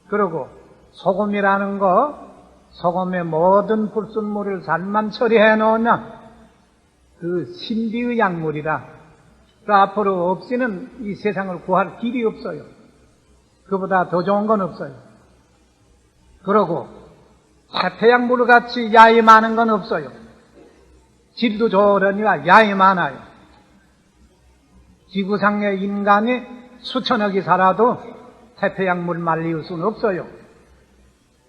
그리고 소금이라는 거, 소금의 모든 불순물을 잘만 처리해 놓으면 그 신비의 약물이라 그 앞으로 없이는 이 세상을 구할 길이 없어요. 그보다 더 좋은 건 없어요. 그러고 태양물 같이 야이 많은 건 없어요. 질도 좋으려니와 야이 많아요. 지구상의 인간이 수천억이 살아도 태평양물 말리울 수는 없어요.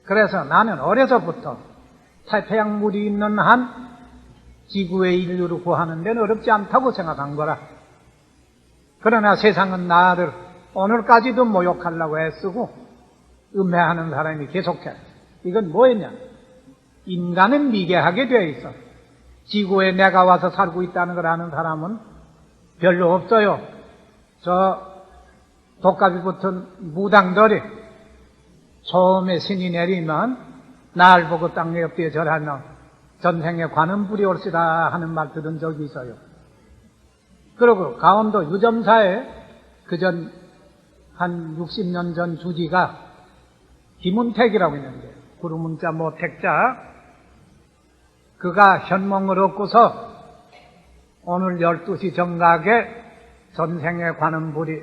그래서 나는 어려서부터 태평양물이 있는 한 지구의 인류를 구하는 데는 어렵지 않다고 생각한 거라. 그러나 세상은 나를 오늘까지도 모욕하려고 애쓰고 음해하는 사람이 계속해. 이건 뭐였냐? 인간은 미개하게 되어 있어. 지구에 내가 와서 살고 있다는 걸 아는 사람은 별로 없어요. 저 독가비 붙은 무당들이 처음에 신이 내리면 날 보고 땅 옆에 절하면 전생에 관음불이 올시다 하는 말 들은 적이 있어요. 그리고 강원도 유점사에 그전 한 60년 전 주지가 김은택이라고 있는데 구름문자 모택자, 그가 현몽을 얻고서 오늘 12시 정각에 전생의 관음불이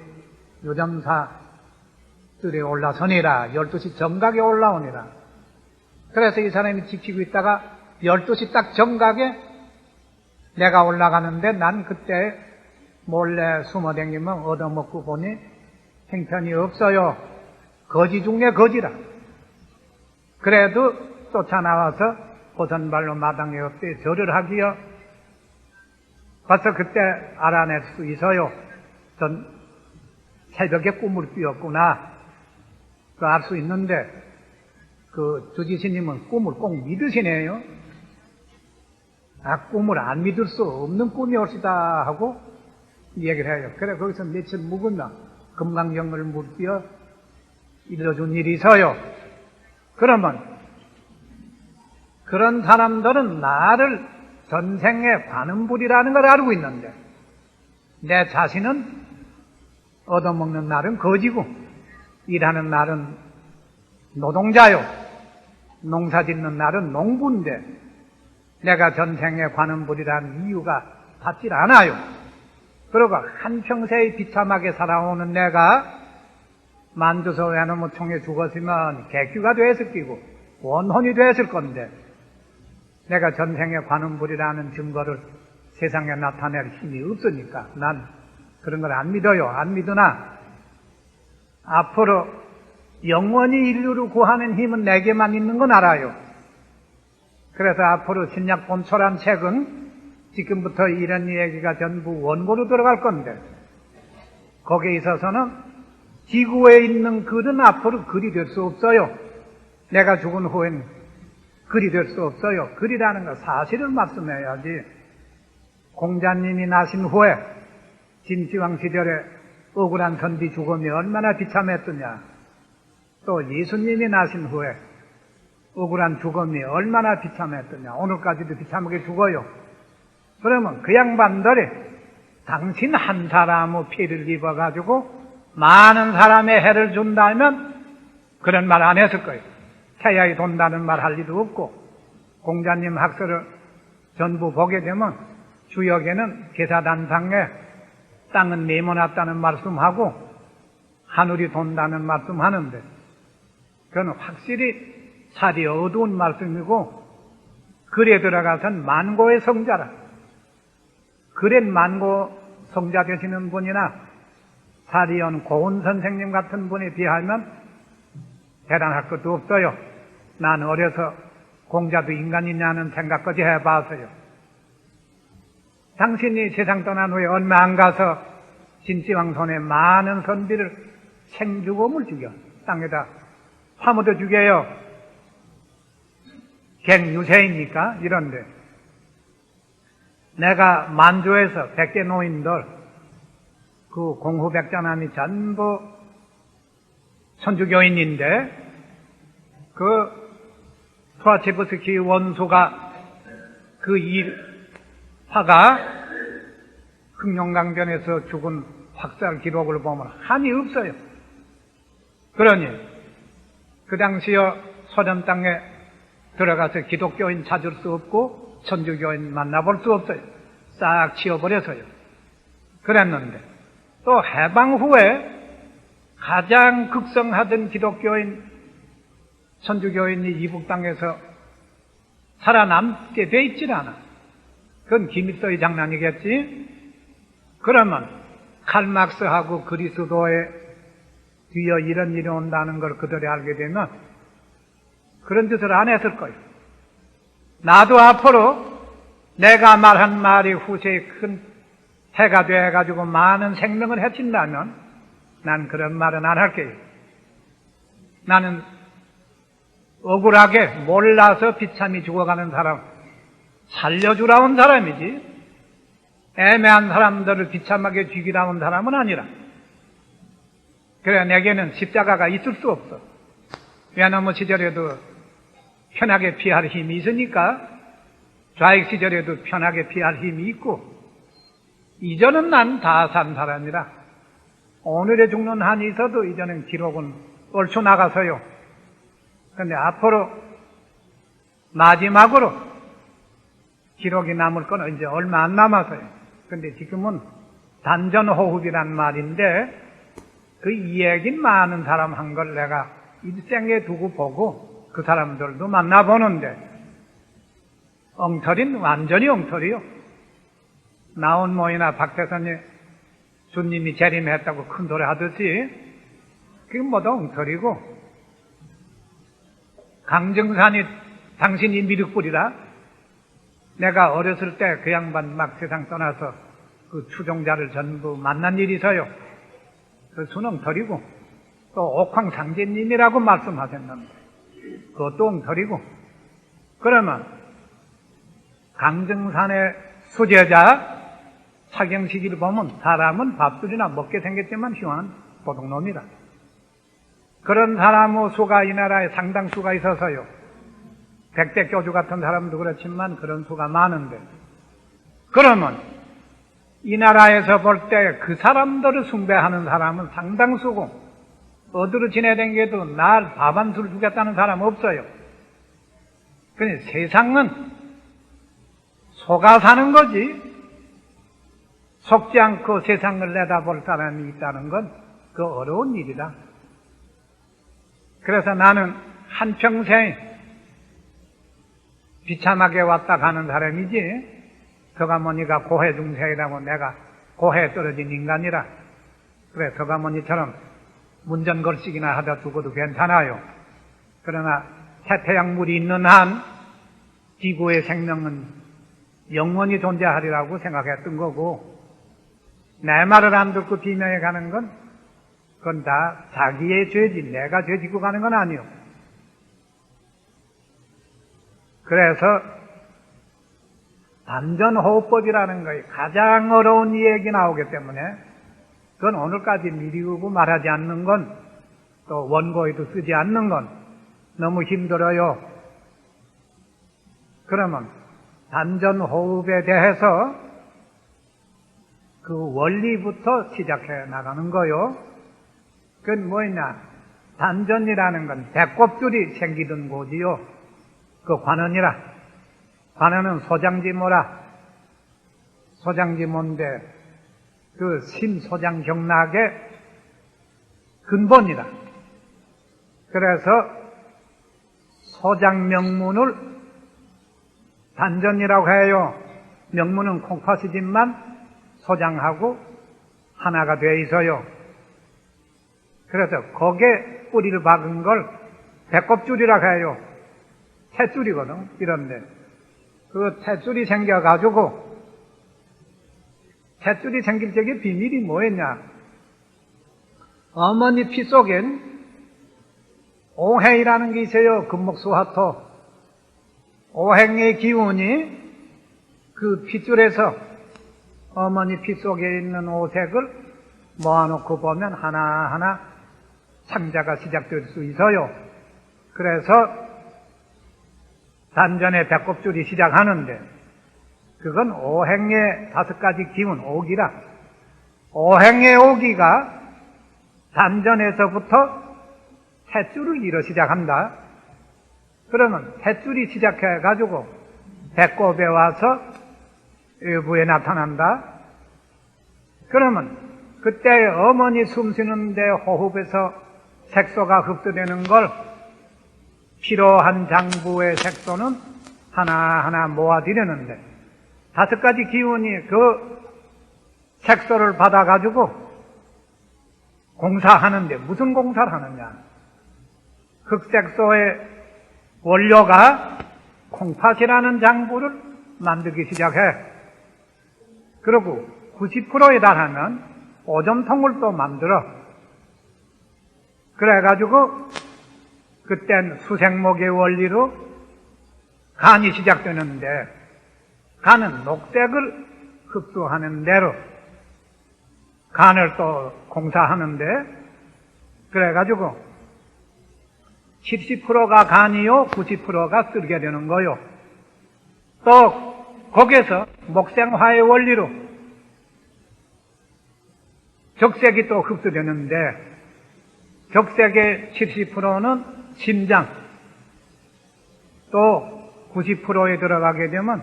유점사들에 올라서니라. 12시 정각에 올라오니라. 그래서 이 사람이 지키고 있다가 12시 딱 정각에 내가 올라가는데 난 그때 몰래 숨어다니면 얻어먹고 보니 형편이 없어요. 거지 중에 거지라. 그래도 쫓아나와서 고선발로 마당에 엎드려 절을 하기요. 벌써 그때 알아낼 수 있어요. 전 새벽에 꿈을 꾸었구나. 그 알 수 있는데 그 주지스님은 꿈을 꼭 믿으시네요. 꿈을 안 믿을 수 없는 꿈이 올시다 하고 얘기를 해요. 그래 거기서 며칠 묵으면 금강경을 물기어 일러준 일이 있어요. 그러면 그런 사람들은 나를 전생의 관음불이라는 걸 알고 있는데 내 자신은 얻어먹는 날은 거지고 일하는 날은 노동자요. 농사짓는 날은 농부인데 내가 전생의 관음불이라는 이유가 받질 않아요. 그러고 한평생에 비참하게 살아오는 내가 만두서 외놈의 총에 죽었으면 개규가 됐을 끼고 원혼이 됐을 건데 내가 전생의 관음불이라는 증거를 세상에 나타낼 힘이 없으니까 난 그런 걸 안 믿어요. 안 믿으나 앞으로 영원히 인류를 구하는 힘은 내게만 있는 건 알아요. 그래서 앞으로 신약 본초란 책은 지금부터 이런 얘기가 전부 원고로 들어갈 건데 거기에 있어서는 지구에 있는 글은 앞으로 글이 될 수 없어요. 내가 죽은 후엔 글이 될 수 없어요. 글이라는 건 사실을 말씀해야지. 공자님이 나신 후에 진시황 시절에 억울한 선비 죽음이 얼마나 비참했더냐. 또 예수님이 나신 후에 억울한 죽음이 얼마나 비참했더냐. 오늘까지도 비참하게 죽어요. 그러면 그 양반들이 당신 한 사람의 피를 입어가지고 많은 사람의 해를 준다면 그런 말 안 했을 거예요. 태양이 돈다는 말 할 리도 없고 공자님 학설을 전부 보게 되면 주역에는 계사단상에 땅은 네모났다는 말씀하고 하늘이 돈다는 말씀하는데 그건 확실히 살이 어두운 말씀이고 글에 들어가선 만고의 성자라. 글엔 만고 성자 되시는 분이나 사리온 고은 선생님 같은 분에 비하면 대단할 것도 없어요. 난 어려서 공자도 인간이냐는 생각까지 해봤어요. 당신이 세상 떠난 후에 얼마 안 가서 진시황 손에 많은 선비를 생죽음을 죽여 땅에다 파묻어 죽여요. 갱유세이니까 이런데 내가 만주에서 100개 노인들 그 공후백전함이 전부 천주교인인데 그 투아체브스키 원수가 그 일파가 흑룡강변에서 죽은 학살 기록을 보면 한이 없어요. 그러니 그 당시에 소련 땅에 들어가서 기독교인 찾을 수 없고 천주교인 만나볼 수 없어요. 싹 치워버려서요. 그랬는데 또 해방 후에 가장 극성하던 기독교인, 천주교인이 이북 땅에서 살아남게 돼 있질 않아. 그건 기믹스의 장난이겠지. 그러면 칼막스하고 그리스도의 뒤에 이런 일이 온다는 걸 그들이 알게 되면 그런 짓을 안 했을 거예요. 나도 앞으로 내가 말한 말이 후세에 큰 해가 돼가지고 많은 생명을 해친다면 난 그런 말은 안 할게요. 나는 억울하게 몰라서 비참히 죽어가는 사람, 살려주라 온 사람이지 애매한 사람들을 비참하게 죽이라 온 사람은 아니라. 그래, 내게는 십자가가 있을 수 없어. 외나무 시절에도 편하게 피할 힘이 있으니까 좌익 시절에도 편하게 피할 힘이 있고, 이전은 난 다 산 사람이라 오늘에 죽는 한이 있어도 이전엔 기록은 옳쳐 나가서요. 그런데 앞으로 마지막으로 기록이 남을 건 이제 얼마 안 남아서요. 그런데 지금은 단전호흡이란 말인데 그 이야기는 많은 사람 한 걸 내가 일생에 두고 보고 그 사람들도 만나보는데 엉터리는 완전히 엉터리요. 나온모이나 박태선이 주님이 재림했다고 큰 소리 하듯이 그게 뭐다 엉터리고, 강정산이 당신이 미륵불이라 내가 어렸을 때 그 양반 막 세상 떠나서 그 추종자를 전부 만난 일이 있어요. 그 수는 엉터리고, 또 옥황상제님이라고 말씀하셨는데 그것도 엉터리고. 그러면 강정산의 수제자 차경식을 보면 사람은 밥술이나 먹게 생겼지만 흉한 도둑놈이다. 그런 사람의 수가 이 나라에 상당수가 있어서요. 백대교주 같은 사람도 그렇지만 그런 수가 많은데, 그러면 이 나라에서 볼 때 그 사람들을 숭배하는 사람은 상당수고, 어디로 지내댕겨도 날 밥 한 술 주겠다는 사람 없어요. 그러니 세상은 속아 사는 거지, 속지 않고 세상을 내다볼 사람이 있다는 건 그 어려운 일이다. 그래서 나는 한평생 비참하게 왔다 가는 사람이지, 서가모니가 고해중생이라고 내가 고해에 떨어진 인간이라. 그래, 서가모니처럼 문전걸식이나 하다 죽어도 괜찮아요. 그러나 태태양물이 있는 한 지구의 생명은 영원히 존재하리라고 생각했던 거고, 내 말을 안 듣고 비명해 가는 건 그건 다 자기의 죄지, 내가 죄 짓고 가는 건 아니요. 그래서 단전호흡법이라는 거에 가장 어려운 이야기 나오기 때문에 그건 오늘까지 미루고 말하지 않는 건, 또 원고에도 쓰지 않는 건 너무 힘들어요. 그러면 단전호흡에 대해서 그 원리부터 시작해 나가는 거요. 그건 뭐냐, 단전이라는 건 배꼽줄이 생기던 곳이요. 그 관원이라. 관원은 소장지모라. 소장지모인데 그 심소장경락의 근본이라. 그래서 소장명문을 단전이라고 해요. 명문은 콩팥이지만 소장하고 하나가 돼 있어요. 그래서 거기에 뿌리를 박은 걸 배꼽줄이라고 해요. 탯줄이거든. 이런데 그 탯줄이 생겨가지고, 탯줄이 생길 적에 비밀이 뭐였냐, 어머니 피 속엔 오행이라는 게 있어요. 금목수화토. 오행의 기운이 그 핏줄에서 어머니 피 속에 있는 오색을 모아놓고 보면 하나하나 창자가 시작될 수 있어요. 그래서 단전의 배꼽줄이 시작하는데, 그건 오행의 5가지 기운, 오기라. 오행의 오기가 단전에서부터 탯줄을 이어 시작한다. 그러면 탯줄이 시작해가지고 배꼽에 와서 외부에 나타난다. 그러면 그때 어머니 숨쉬는데 호흡에서 색소가 흡수되는 걸 필요한 장부의 색소는 하나하나 모아들였는데 5가지 기운이 그 색소를 받아가지고 공사하는데 무슨 공사를 하느냐? 흑색소의 원료가 콩팥이라는 장부를 만들기 시작해. 그리고 90%에 달하는 오점통을 또 만들어. 그래가지고 그땐 수생목의 원리로 간이 시작되는데 간은 녹색을 흡수하는 대로 간을 또 공사하는데 그래가지고 70%가 간이요 90%가 쓸게 되는 거요. 또 거기에서 목생화의 원리로 적색이 또 흡수되는데 적색의 70%는 심장, 또 90%에 들어가게 되면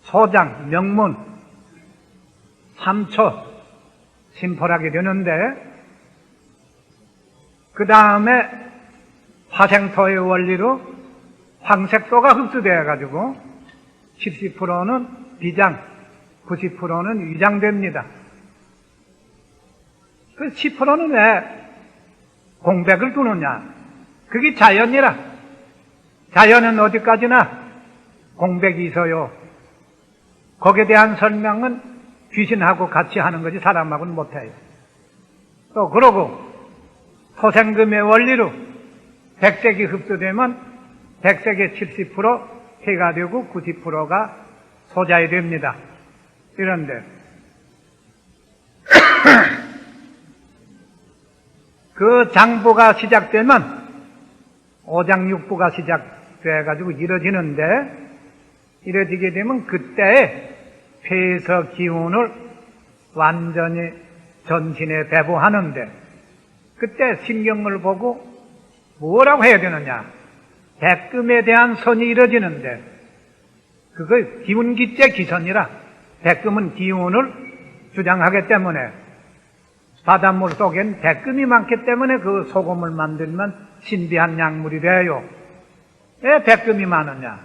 소장, 명문, 삼초, 심포하게 되는데 그 다음에 화생토의 원리로 황색소가 흡수되어가지고 70%는 비장, 90%는 위장됩니다. 그 10%는 왜 공백을 두느냐? 그게 자연이라. 자연은 어디까지나 공백이 있어요. 거기에 대한 설명은 귀신하고 같이 하는 거지 사람하고는 못해요. 또 그러고 토생금의 원리로 백색이 흡수되면 백색의 70% 폐가 되고 90%가 소자이 됩니다. 이런데 그 장부가 시작되면 오장육부가 시작돼가지고 이뤄지는데 이뤄지게 되면 그때에 폐에서 기운을 완전히 전신에 배부하는데 그때 신경을 보고 뭐라고 해야 되느냐? 백금에 대한 선이 이뤄지는데 그걸 기운기째 기선이라 백금은 기운을 주장하기 때문에 바닷물 속엔 백금이 많기 때문에 그 소금을 만들면 신비한 약물이 돼요. 왜 백금이 많으냐?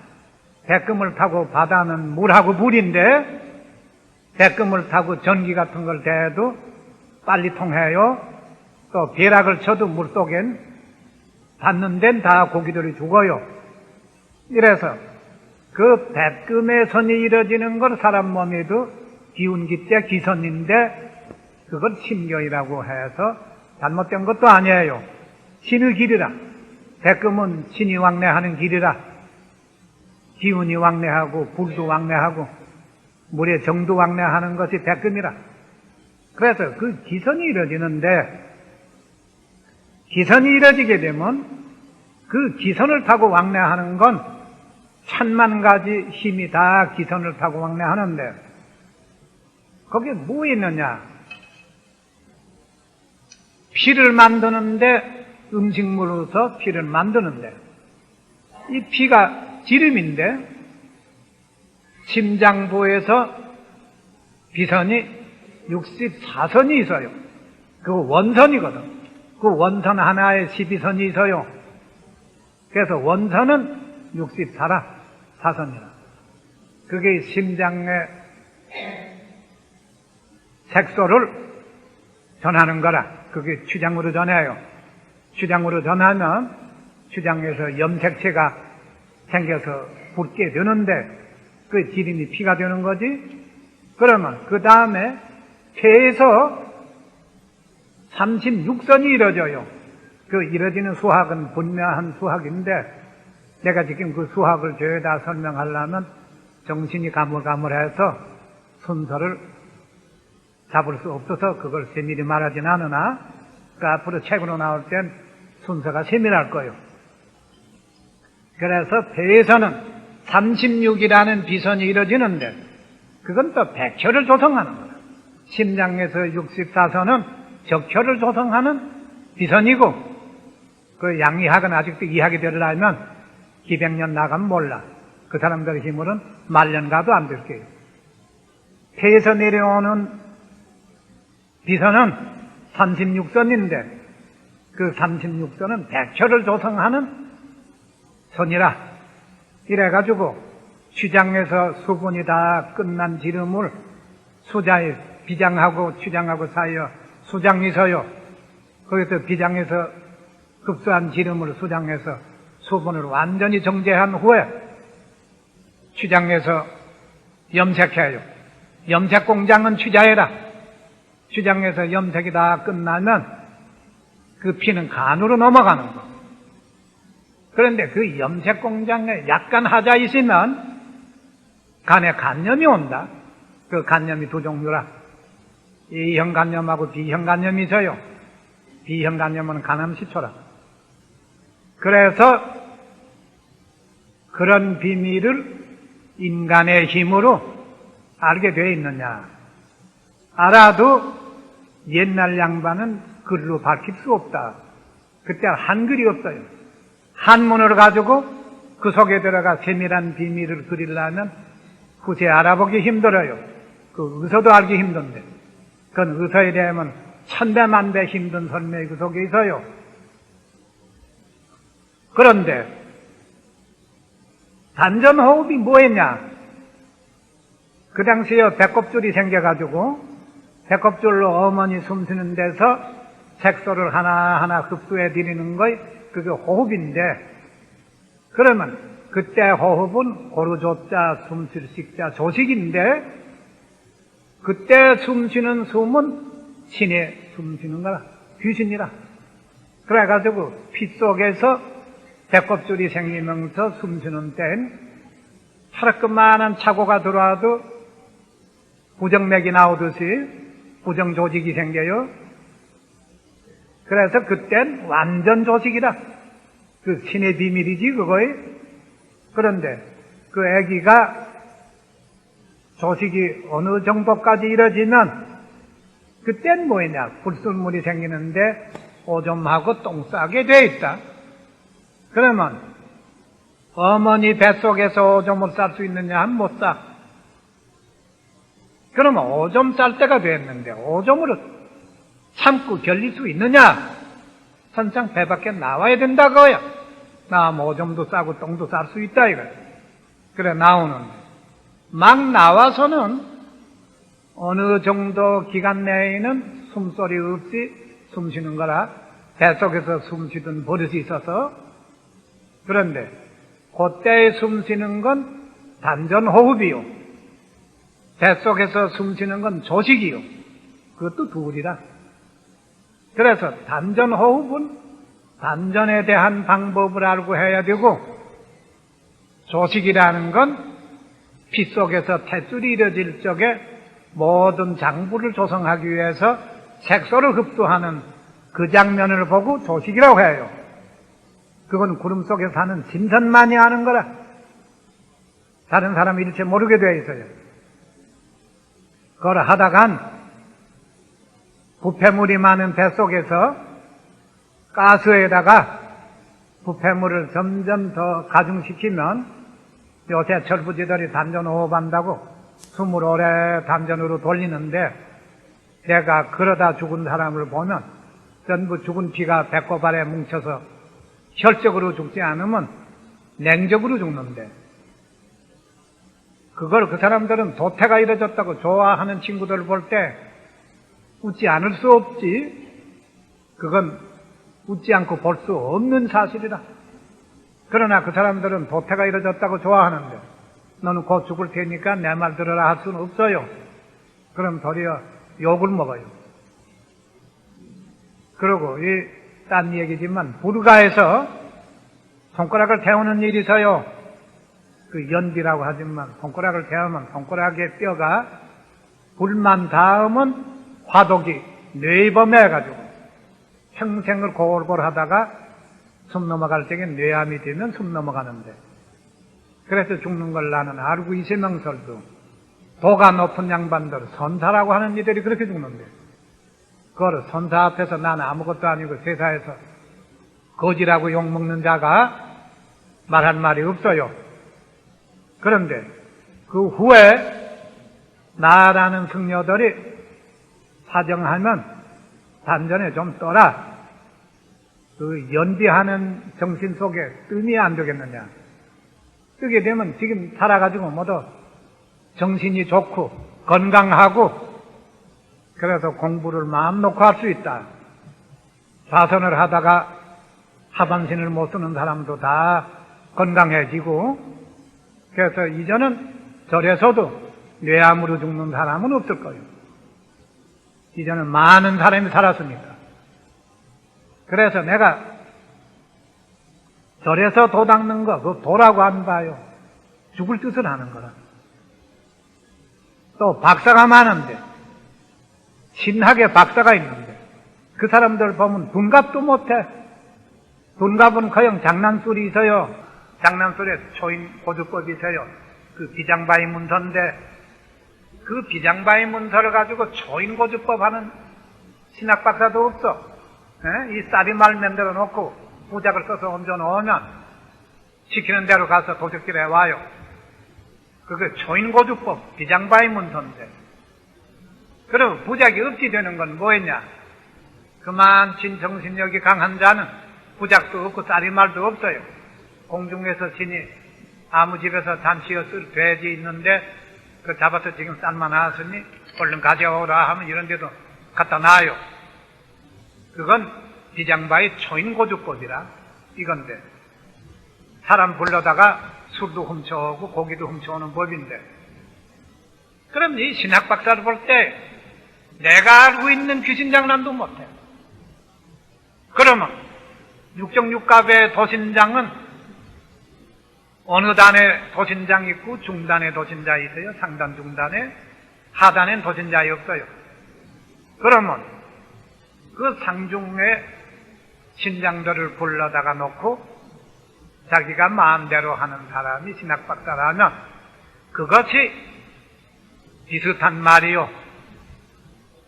백금을 타고 바다는 물하고 물인데 백금을 타고 전기 같은 걸 대도 빨리 통해요. 또 벼락을 쳐도 물속엔 닿는 데는 다 고기들이 죽어요. 이래서 그 백금의 선이 이루어지는 건 사람 몸에도 기운기째 기선인데 그걸 심경이라고 해서 잘못된 것도 아니에요. 신의 길이라. 백금은 신이 왕래하는 길이라. 기운이 왕래하고 불도 왕래하고 물의 정도 왕래하는 것이 백금이라. 그래서 그 기선이 이루어지는데 기선이 이루어지게 되면 그 기선을 타고 왕래하는 건 1000만 가지 힘이 다 기선을 타고 왕래하는데 거기에 뭐 있느냐? 피를 만드는데 음식물로서 피를 만드는데 이 피가 기름인데 심장부에서 비선이 64선이 있어요. 그거 원선이거든. 그 원선 하나에 12선이 있어요. 그래서 원선은 64라, 사선이라. 그게 심장의 색소를 전하는 거라. 그게 추장으로 전해요. 추장으로 전하면 추장에서 염색체가 생겨서 붓게 되는데 그 기름이 피가 되는 거지. 그러면 그 다음에 폐에서 36선이 이루어져요. 그 이루어지는 수학은 분명한 수학인데 내가 지금 그 수학을 저에다 설명하려면 정신이 가물가물해서 순서를 잡을 수 없어서 그걸 세밀히 말하진 않으나 그 앞으로 책으로 나올 땐 순서가 세밀할 거예요. 그래서 폐에서는 36이라는 비선이 이루어지는데 그건 또 백혈을 조성하는 거야. 심장에서 64선은 적혈을 조성하는 비선이고 그 양이학은 아직도 이학이 되려면 기백년 나가면 몰라. 그 사람들의 힘으로는 말년 가도 안 될 거예요. 태에서 내려오는 비선은 36선인데 그 36선은 백혈을 조성하는 선이라 이래가지고 취장에서 수분이 다 끝난 지름을 수자에 비장하고 취장하고 사이에 수장이 서요. 거기서 비장에서 흡수한 지름을 수장해서 수분을 완전히 정제한 후에 취장해서 염색해요. 염색 공장은 취자해라. 취장해서 염색이 다 끝나면 그 피는 간으로 넘어가는 거. 그런데 그 염색 공장에 약간 하자 있으면 간에 간염이 온다. 그 간염이 두 종류라. A형 간염하고 B형 간염이 있어요. B형 간염은 간암시초라. 그래서 그런 비밀을 인간의 힘으로 알게 되어 있느냐. 알아도 옛날 양반은 글로 밝힐 수 없다. 그때 한글이 없어요. 한문을 가지고 그 속에 들어가 세밀한 비밀을 그리려면 후세 알아보기 힘들어요. 그 의서도 알기 힘든데. 그건 의서에 대하면 천배만배 힘든 설명이 그 속에 있어요. 그런데 단전호흡이 뭐였냐? 그 당시에 배꼽줄이 생겨가지고 배꼽줄로 어머니 숨쉬는 데서 색소를 하나하나 흡수해 드리는 거이 그게 호흡인데, 그러면 그때 호흡은 고루조자 숨쉴 식자 조식인데, 그때 숨쉬는 숨은 신의 숨쉬는 거라, 귀신이라. 그래가지고 피 속에서 배꼽줄이 생기면서 숨쉬는 때엔 하루만한 착오가 들어와도 부정맥이 나오듯이 부정조직이 생겨요. 그래서 그땐 완전 조직이다. 그 신의 비밀이지 그거에. 그런데 그 아기가 조직이 어느 정도까지 이뤄지면 그땐 뭐냐, 불순물이 생기는데 오줌하고 똥 싸게 돼 있다. 그러면 어머니 뱃속에서 오줌을 쌀 수 있느냐 하면 못 싸. 그러면 오줌 쌀 때가 됐는데 오줌으로 참고 견딜 수 있느냐? 선상 배 밖에 나와야 된다고요. 나오면 오줌도 싸고 똥도 쌀 수 있다 이거야. 그래 나오는데 막 나와서는 어느 정도 기간 내에는 숨소리 없이 숨쉬는 거라 뱃속에서 숨쉬던 버릇이 있어서. 그런데 그때에 숨쉬는 건 단전호흡이요. 뱃속에서 숨쉬는 건 조식이요. 그것도 둘이라. 그래서 단전호흡은 단전에 대한 방법을 알고 해야 되고, 조식이라는 건 피 속에서 탯줄이 이뤄질 적에 모든 장부를 조성하기 위해서 색소를 흡수하는 그 장면을 보고 조식이라고 해요. 그건 구름 속에 사는 심선만이 아는 거라. 다른 사람이 일체 모르게 되어 있어요. 그걸 하다간 부패물이 많은 뱃속에서 가스에다가 부패물을 점점 더 가중시키면 요새 철부지들이 단전호흡한다고 숨을 오래 단전으로 돌리는데, 내가 그러다 죽은 사람을 보면 전부 죽은 피가 배꼽 아래 뭉쳐서 혈적으로 죽지 않으면 냉적으로 죽는데, 그걸 그 사람들은 도태가 이루어졌다고 좋아하는 친구들 볼 때 웃지 않을 수 없지. 그건 웃지 않고 볼 수 없는 사실이다. 그러나 그 사람들은 도태가 이루어졌다고 좋아하는데, 너는 곧 죽을 테니까 내 말 들으라 할 수는 없어요. 그럼 도리어 욕을 먹어요. 그리고 딴 얘기지만 불가에서 손가락을 태우는 일이 있어요. 그 연비라고 하지만 손가락을 태우면 손가락의 뼈가 불만 닿으면 화독이 뇌범해가지고 평생을 골골 하다가 숨 넘어갈 적에 뇌암이 되면 숨 넘어가는데, 그래서 죽는 걸 나는 알고 있으면서도 도가 높은 양반들, 선사라고 하는 이들이 그렇게 죽는데, 그걸 선사 앞에서 나는 아무것도 아니고 세사에서 거지라고 욕먹는 자가 말한 말이 없어요. 그런데 그 후에 나라는 승려들이 사정하면 단전에 좀 떠라. 그 연비하는 정신 속에 뜸이 안 되겠느냐. 뜨게 되면 지금 살아가지고 모두 정신이 좋고 건강하고 그래서 공부를 마음 놓고 할 수 있다. 사선을 하다가 하반신을 못 쓰는 사람도 다 건강해지고 그래서 이제는 절에서도 뇌암으로 죽는 사람은 없을 거예요. 이제는 많은 사람이 살았습니다. 그래서 내가 절에서 도 닦는 거, 그 도라고 안 봐요. 죽을 뜻을 하는 거라. 또 박사가 많은데, 신학에 박사가 있는데, 그 사람들 보면 둔갑도 못해. 둔갑은 커녕 장난소리 있어요. 장난소리에 초인 고주법이 있어요. 그 비장바위 문서인데, 그 비장바위 문서를 가지고 초인 고주법 하는 신학 박사도 없어. 이 쌀이말 만들어 놓고 부작을 써서 얹어 놓으면 시키는 대로 가서 도적질해 와요. 그게 초인고주법 비장바위 문서인데 그럼 부작이 없이 되는 건 뭐였냐? 그만친 정신력이 강한 자는 부작도 없고 쌀이말도 없어요. 공중에서 신이 아무 집에서 잠시었을 돼지 있는데 그 잡아서 지금 쌀만 나왔으니 얼른 가져오라 하면 이런 데도 갖다 놔요. 그건 비장바위 초인고주법이라 이건데 사람 불러다가 술도 훔쳐오고 고기도 훔쳐오는 법인데 그럼 이 신학 박사를 볼 때 내가 알고 있는 귀신 장난도 못해. 그러면 육정육갑의 도신장은 어느 단에 도신장 있고 중단에 도신자 있어요. 상단 중단에 하단엔 도신자이 없어요. 그러면 그 상중에 신장들을 불러다가 놓고 자기가 마음대로 하는 사람이 신학박사라면 그것이 비슷한 말이요.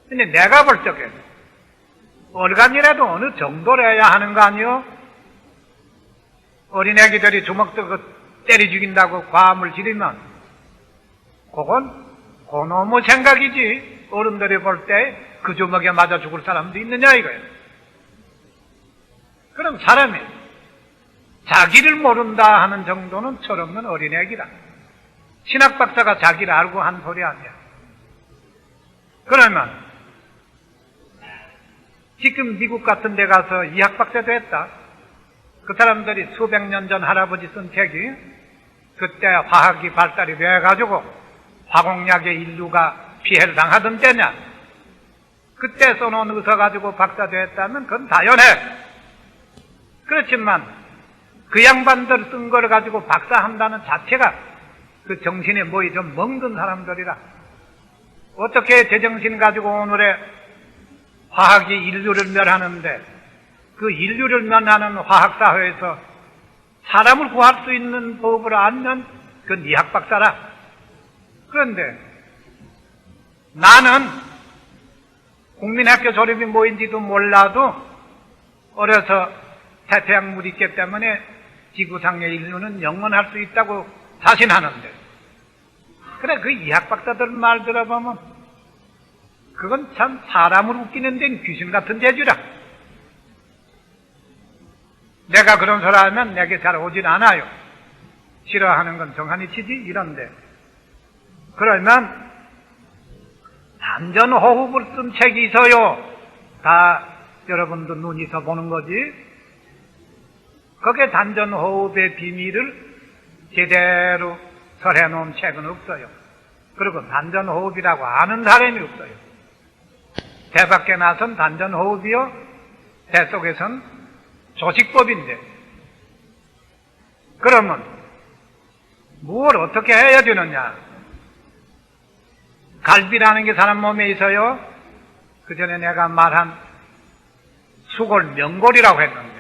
근데 내가 볼 적에 얼간이라도 어느 정도로 해야 하는 거 아니요? 어린애기들이 주먹 들고 때려 죽인다고 과음을 지르면 그건 그놈의 생각이지. 어른들이 볼 때 그 주먹에 맞아 죽을 사람도 있느냐 이거예요. 그럼 사람이 자기를 모른다 하는 정도는 철없는 어린애기라. 신학 박사가 자기를 알고 한 소리 아니야. 그러면 지금 미국 같은 데 가서 이학 박사도 했다. 그 사람들이 수백 년 전 할아버지 쓴 책이 그때 화학이 발달이 돼가지고 화공약에 인류가 피해를 당하던 때냐. 그때 써놓은 의서 가지고 박사 됐다면 그건 당연해. 그렇지만 그 양반들 쓴 거를 가지고 박사한다는 자체가 그 정신에 뭐이 좀 멍든 사람들이라. 어떻게 제정신 가지고 오늘의 화학이 인류를 멸하는데 그 인류를 멸하는 화학사회에서 사람을 구할 수 있는 법을 알면 그건 이학 박사라. 그런데 나는 국민학교 졸업이 뭐인지도 몰라도 어려서 태평물이 있기 때문에 지구상의 인류는 영원할 수 있다고 자신하는데 그래 그 이학 박사들 말 들어보면 그건 참 사람을 웃기는 데는 귀신 같은 재주라. 내가 그런 소리 하면 내게 잘 오질 않아요. 싫어하는 건 정한이 치지 이런데 그러면 단전호흡을 쓴 책이 있어요. 다 여러분도 눈이 서 보는 거지. 거기에 단전호흡의 비밀을 제대로 설해놓은 책은 없어요. 그리고 단전호흡이라고 아는 사람이 없어요. 배 밖에 나선 단전호흡이요, 배 속에선 조직법인데 그러면 뭘 어떻게 해야 되느냐. 갈비라는 게 사람 몸에 있어요. 그 전에 내가 말한 수골명골이라고 했는데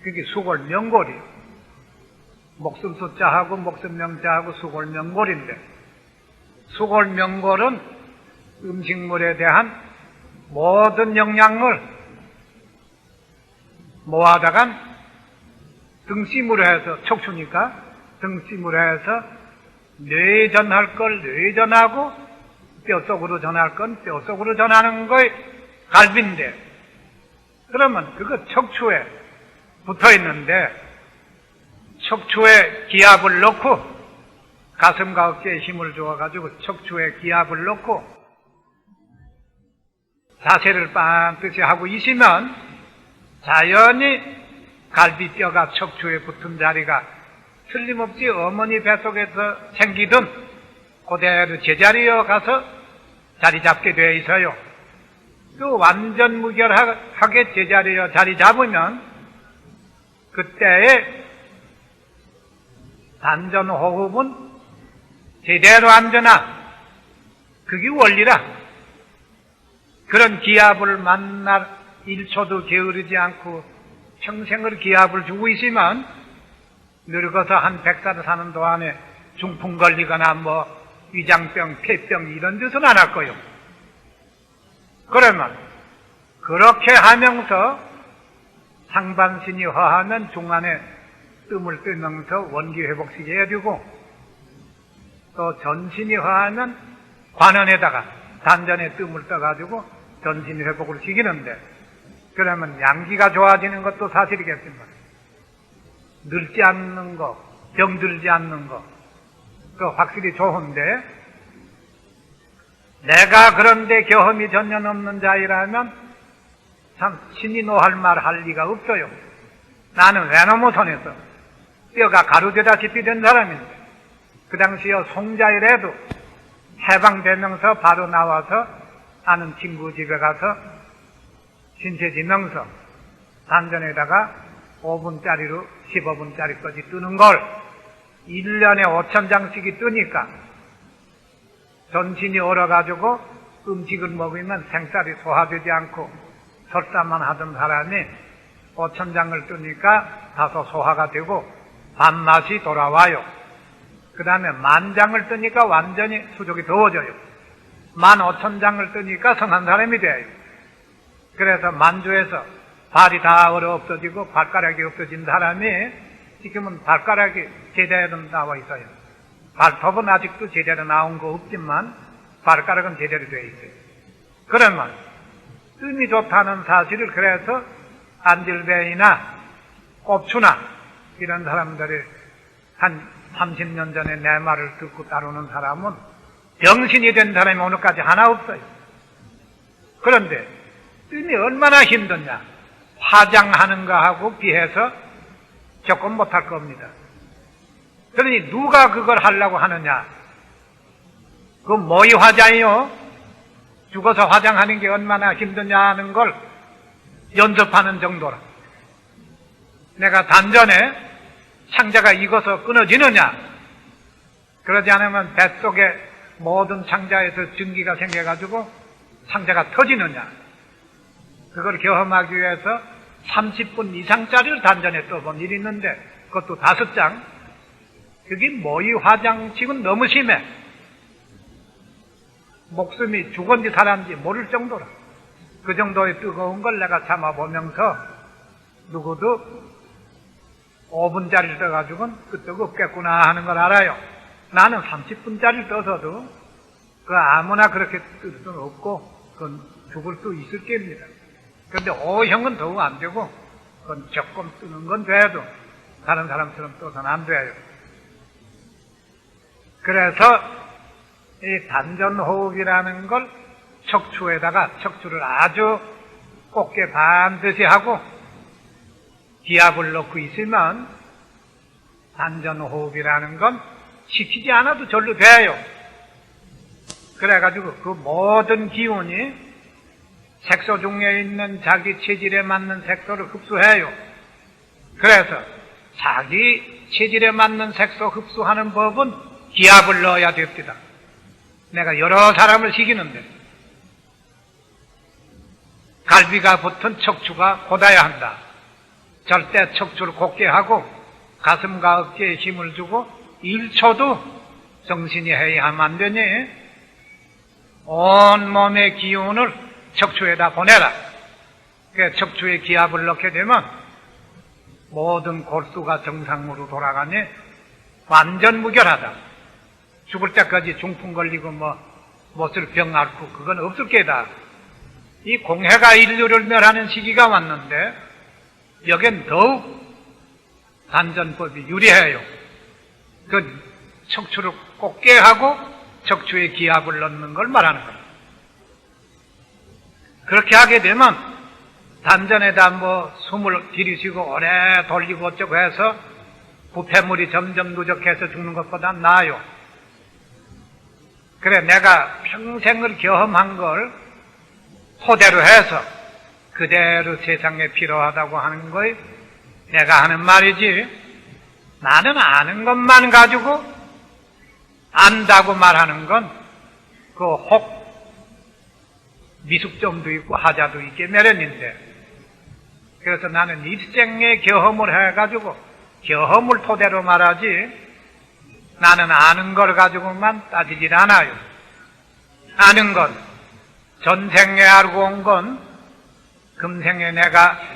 그게 수골명골이에요. 목숨 숫자하고 목숨 명자하고 수골명골인데 수골명골은 음식물에 대한 모든 영양을 모아다간 등심으로 해서 척추니까 등심으로 해서 뇌에 전할 걸 뇌에 전하고 뼛속으로 전할 건 뼛속으로 전하는 거에 갈비인데, 그러면 그거 척추에 붙어 있는데 척추에 기압을 넣고 가슴과 어깨에 힘을 주어가지고 척추에 기압을 넣고 자세를 반드시 하고 있으면 자연히 갈비뼈가 척추에 붙은 자리가 틀림없이 어머니 뱃속에서 생기던 그대로 제자리에 가서 자리 잡게 되어 있어요. 또 완전 무결하게 제자리에 자리 잡으면 그때의 단전호흡은 제대로 앉으나 그게 원리라. 그런 기압을 만날 1초도 게으르지 않고 평생을 기압을 주고 있으면 늙어서 한 100살 사는 동안에 중풍 걸리거나 위장병, 폐병 이런 짓은 안 할 거요. 그러면 그렇게 하면서 상반신이 허하면 중간에 뜸을 뜨면서 원기 회복시켜야 되고, 또 전신이 허하면 관원에다가 단전에 뜸을 떠가지고 전신 회복을 시키는데, 그러면 양기가 좋아지는 것도 사실이겠지만 늙지 않는 거, 병들지 않는 거, 그 확실히 좋은데, 내가 그런데 경험이 전혀 없는 자이라면 참 신이 노할 말 할 리가 없어요. 나는 외놈의 손에서 뼈가 가루되다시피 된 사람인데, 그 당시에 송자이라도 해방되면서 바로 나와서 아는 친구 집에 가서 신세지면서 단전에다가 5분짜리로 15분짜리까지 뜨는 걸 1년에 5,000장씩이 뜨니까 전신이 얼어가지고 음식을 먹으면 생쌀이 소화되지 않고 설사만 하던 사람이 5,000장을 뜨니까 다소 소화가 되고 밥맛이 돌아와요. 그 다음에 10,000장을 뜨니까 완전히 수족이 더워져요. 15,000장을 뜨니까 성한 사람이 돼요. 그래서 만주에서 발이 다 얼어 없어지고 발가락이 없어진 사람이 지금은 발가락이 제대로 나와 있어요. 발톱은 아직도 제대로 나온 거 없지만 발가락은 제대로 되어 있어요. 그러면 뜸이 좋다는 사실을, 그래서 안질배이나 꼽추나 이런 사람들이 한 30년 전에 내 말을 듣고 따르는 사람은 병신이 된 사람이 오늘까지 하나 없어요. 그런데 뜸이 얼마나 힘드냐, 화장하는 거하고 비해서 조금 못할 겁니다. 그러니 누가 그걸 하려고 하느냐, 그 뭐이 화장이요? 죽어서 화장하는 게 얼마나 힘드냐 하는 걸 연습하는 정도라. 내가 단전에 창자가 익어서 끊어지느냐, 그러지 않으면 뱃속에 모든 창자에서 증기가 생겨가지고 창자가 터지느냐, 그걸 경험하기 위해서 30분 이상짜리를 단전에 떠본 일이 있는데 그것도 5장. 그게 모의 화장치고는 너무 심해. 목숨이 죽은지 살았는지 모를 정도라. 그 정도의 뜨거운 걸 내가 참아보면서 누구도 5분짜리를 떠가지고는 끄떡 없겠구나 하는 걸 알아요. 나는 30분짜리를 떠서도 그 아무나 그렇게 뜰 수는 없고 그건 죽을 수 있을 겁니다. 그런데 O형은 더욱 안 되고 그건 조금 뜨는 건 돼도 다른 사람처럼 떠서는 안 돼요. 그래서 이 단전호흡이라는 걸 척추에다가 척추를 아주 곱게 반드시 하고 기압을 넣고 있으면 단전호흡이라는 건 시키지 않아도 절로 돼요. 그래가지고 그 모든 기운이 색소 중에 있는 자기 체질에 맞는 색소를 흡수해요. 그래서 자기 체질에 맞는 색소 흡수하는 법은 기압을 넣어야 됩니다. 내가 여러 사람을 시키는데 갈비가 붙은 척추가 곧아야 한다. 절대 척추를 곧게 하고 가슴과 어깨에 힘을 주고 1초도 정신이 해이하면 안 되니 온 몸의 기운을 척추에다 보내라. 그 척추에 기압을 넣게 되면 모든 골수가 정상으로 돌아가니 완전 무결하다. 죽을 때까지 중풍 걸리고 못을 병 앓고 그건 없을 게다. 이 공해가 인류를 멸하는 시기가 왔는데 여긴 더욱 단전법이 유리해요. 그 척추를 꽂게 하고 척추에 기압을 넣는 걸 말하는 거예요. 그렇게 하게 되면 단전에다 숨을 들이쉬고 오래 돌리고 어쩌고 해서 부패물이 점점 누적해서 죽는 것보다 나아요. 그래, 내가 평생을 경험한 걸 토대로 해서 그대로 세상에 필요하다고 하는 거에 내가 하는 말이지, 나는 아는 것만 가지고 안다고 말하는 건 그 혹 미숙점도 있고 하자도 있게 매련인데, 그래서 나는 일생의 경험을 해가지고 경험을 토대로 말하지 나는 아는 걸 가지고만 따지질 않아요. 아는 건 전생에 알고 온 건 금생에 내가